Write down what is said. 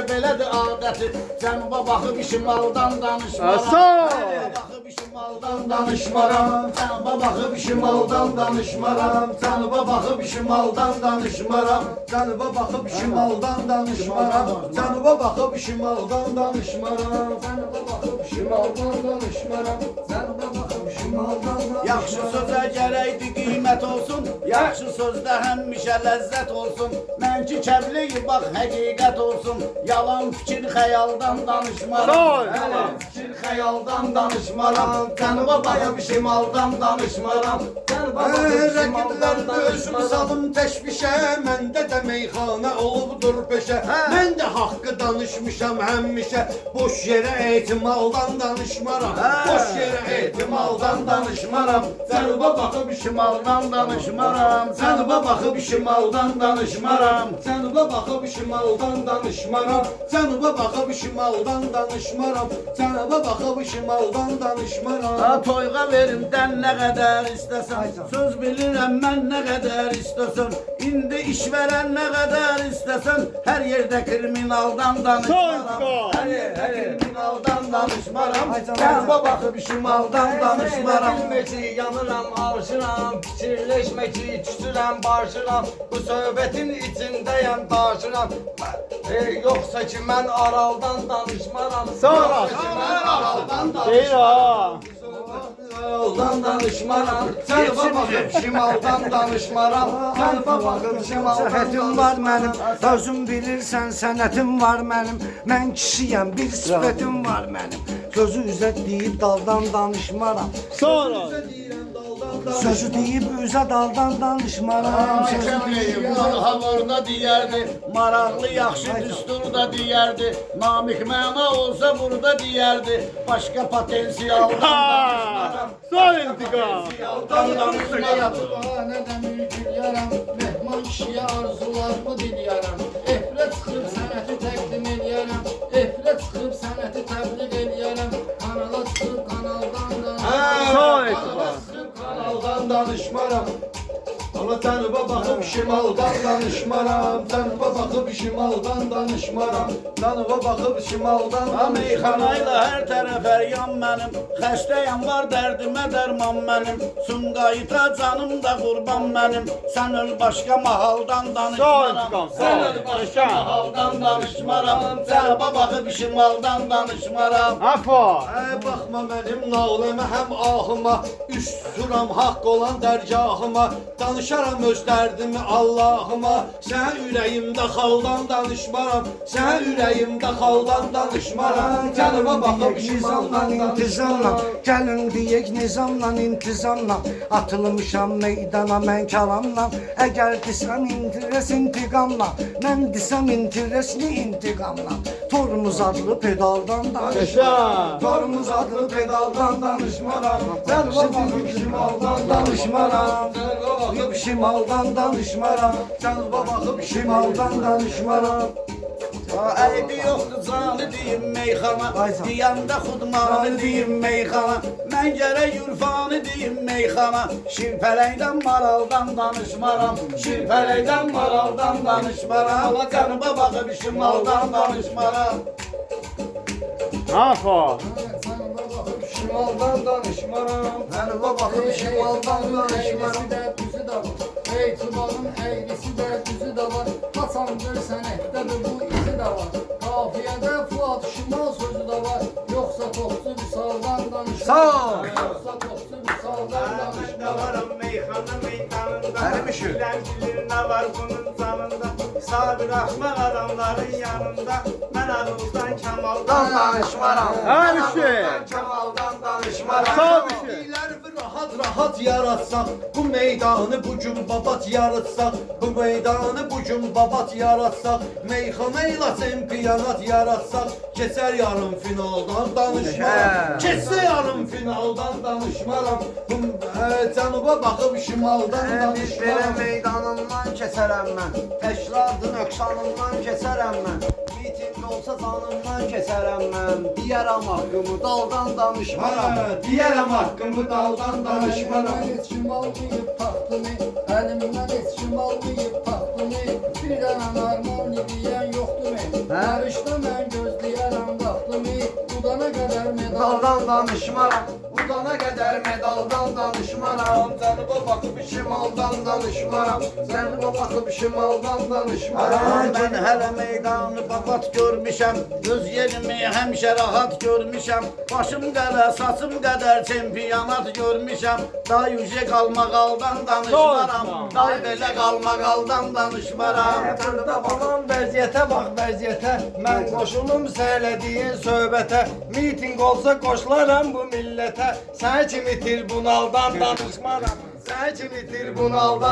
Belədir adəti, cənuba baxıb şimaldan danışmaram. Baxıb şimaldan danışmaram. Cənuba baxıb şimaldan danışmaram. Cənuba baxıb şimaldan danışmaram. Cənuba baxıb şimaldan danışmaram. Cənuba baxıb şimaldan danışmaram. Cənuba baxıb şimaldan danışmaram. Cənuba baxıb şimaldan danışmaram. Yaxşı sözə gərəkdir qiymət olsun. Yaxşı sözdə həmişə ləzzət olsun. Mənki kəbliyi bax həqiqət olsun. Yalan fikir xəyaldan danışmaram. Yalan fikir xəyaldan danışmaram. Cənuba baxıb şimaldan danışmaram. Cənuba baxıb şimaldan Özüm salım təşvişə, məndə də meyxana olubdur peşə. Mən də haqqı danışmışam həmişə, boş yerə ehtimaldan danışmaram. Boş yerə ehtimaldan danışmaram. Cənuba baxıb şimaldan danışmaram. Cənuba baxıb şimaldan danışmaram. Cənuba baxıb şimaldan danışmaram. Cənuba baxıb şimaldan danışmaram. Cənuba baxıb şimaldan danışmaram. Ha toyğa verimdən nə qədər istəsən. Söz bilirəm mən nə qədər istəsən. İndi iş verən nə qədər istəsən. Hər yerdə kriminaldan danışmaram. Hər yerdə kriminaldan danışmaram. Cənuba baxıb şimaldan danışmaram. Bilmə ki, yanıram, arşıram, fikirləşmə ki, küsürəm, barşıram. Bu söhbətin içindəyəm, daşıram. Yoxsa ki, mən araldan danışmaram. Sonra. Deyir ha. Araldan danışmaram. Cənuba baxıb şimaldan danışmaram. Cənuba baxıb şimaldan Səhətim var mənim, özüm bilirsən, sənətim var mənim. Mən kişiyəm, bir sifətim var mənim. Sözü üzə deyib daldan danışmaram. Sonra. Sözü deyib üzə daldan danışmaram. Bunlar hamurda deyərdi. Maraqlı yaxşı düsturda deyərdi. Namik məna olsa burada deyərdi. Başqa potensialdan danışmaram. Son intikam. Potensialdan danışmaram. Nədən ürküyərəm, mehman kişiyə arzularımı diliyərəm. Efrə çıxıb sənəti təqdim eləyərəm, efrə çıxıb sənəti təbliğ eləyərəm. Kanala çıxıb kanaldan Son Kanala intikam. çıxıb kanaldan danışmaram. Ama Cənuba baxıb şimaldan danışmaram. Cənuba baxıb şimaldan danışmaram. Cənuba baxıb şimaldan Ha meyxanayla hər tərəf əryan mənim. Xəstəyəm var dərdimə dərman mənim. Sumqayıta canım da qurban mənim. Sən öl başqa mahaldan danışmaram. intikam, Sən sağ ol. öl başqa mahaldan danışmaram. Cənuba baxıb şimaldan danışmaram. Afo. Baxma mənim naləmə həm ahıma. Üst tuturam haqq olan dərgahıma. Danışaram öz dərdimi Allahıma. Sən ürəyimdə xaldan danışmaram. Sən ürəyimdə xaldan danışmaram. Cənuba baxıb Nizamla, şimaldan intizamla, danışmaram. gəlin deyək nizamla, intizamla. Atılmışam meydana mən kəlamla. Əgər desəm intires intiqamla, mən desəm interesli intiqamla. Tormuz adlı pedaldan danışmaram. Tormuz adlı pedaldan danışmaram. Cənuba baxıb şimaldan danışmaram. Cənuba baxıb şimaldan danışmaram. Cənuba baxıb şimaldan danışmaram. Əybi yoxdur canı deyim meyxana. Deyəndə xudmanı deyim meyxana. Mən gərək ürfanı deyim meyxana. Şirpələkdən maraldan danışmaram. Şirpələkdən maraldan danışmaram. Cənuba baxıb şimaldan danışmaram. Afo. Şimaldan danışmaram. Cənuba baxıb şimaldan danışmaram. Eğrisi də düzü də var. Eytibarın eğrisi də düzü də var. Haçandır sənətdədir bu izi də var. Qafiyədə Fuad Şimal sözü də var. Yoxsa topçu Vüsaldan danışmaram. Yoxsa topçu Vüsaldan danışmaram. varım meyxana meydanında. Bilən bilir nə var bunun canında. Sabir axmaq adamların yanında. Mən ağızdan kamaldan danışmaram. Həmişə. Kamaldan danışmaram. Sağ bir şey. Rahat yaratsaq, bu meydanı bugün babat yaratsaq, bu meydanı bugün babat yaratsaq, meyxana ilə çempionat yaratsaq, keçər yarım finaldan danışmaram, keçsə yarım finaldan danışmaram, Cənuba baxıb şimaldan Belə danışmaram. meydanından keçərəm mən. Təşkilatın öksanından keçərəm mən. Miting olsa canımdan keçərəm mən. Deyərəm haqqımı daldan danışmaram. Deyərəm haqqımı daldan danışmaram. Əlimdən heç kim almayıb taxtını. Əlimdən heç kim almayıb taxtını. Bir dənə normal deyən yoxdur. Yarışda mən gözləyərəm vaxtımı, udana qədər medal. Daldan danışmaram, udana qədər medaldan danışmaram. Cənuba baxıb şimaldan danışmaram, cənuba baxıb şimaldan danışmaram. Mən hələ meydanı babat görmüşəm, göz yerimi həmişə rahat görmüşəm. Başım qədər, saçım qədər çempionat görmüşəm. Day yüce qalmaqaldan danışmaram, day belə qalmaqaldan danışmaram. Burada balan vəziyyətə bax vəziyyətə, mən qoşulum səhələdiyin söhbətə. Miting olsa qoşularam bu millətə, sən kimi tribunaldan danışmaram, sən kimi tribunaldan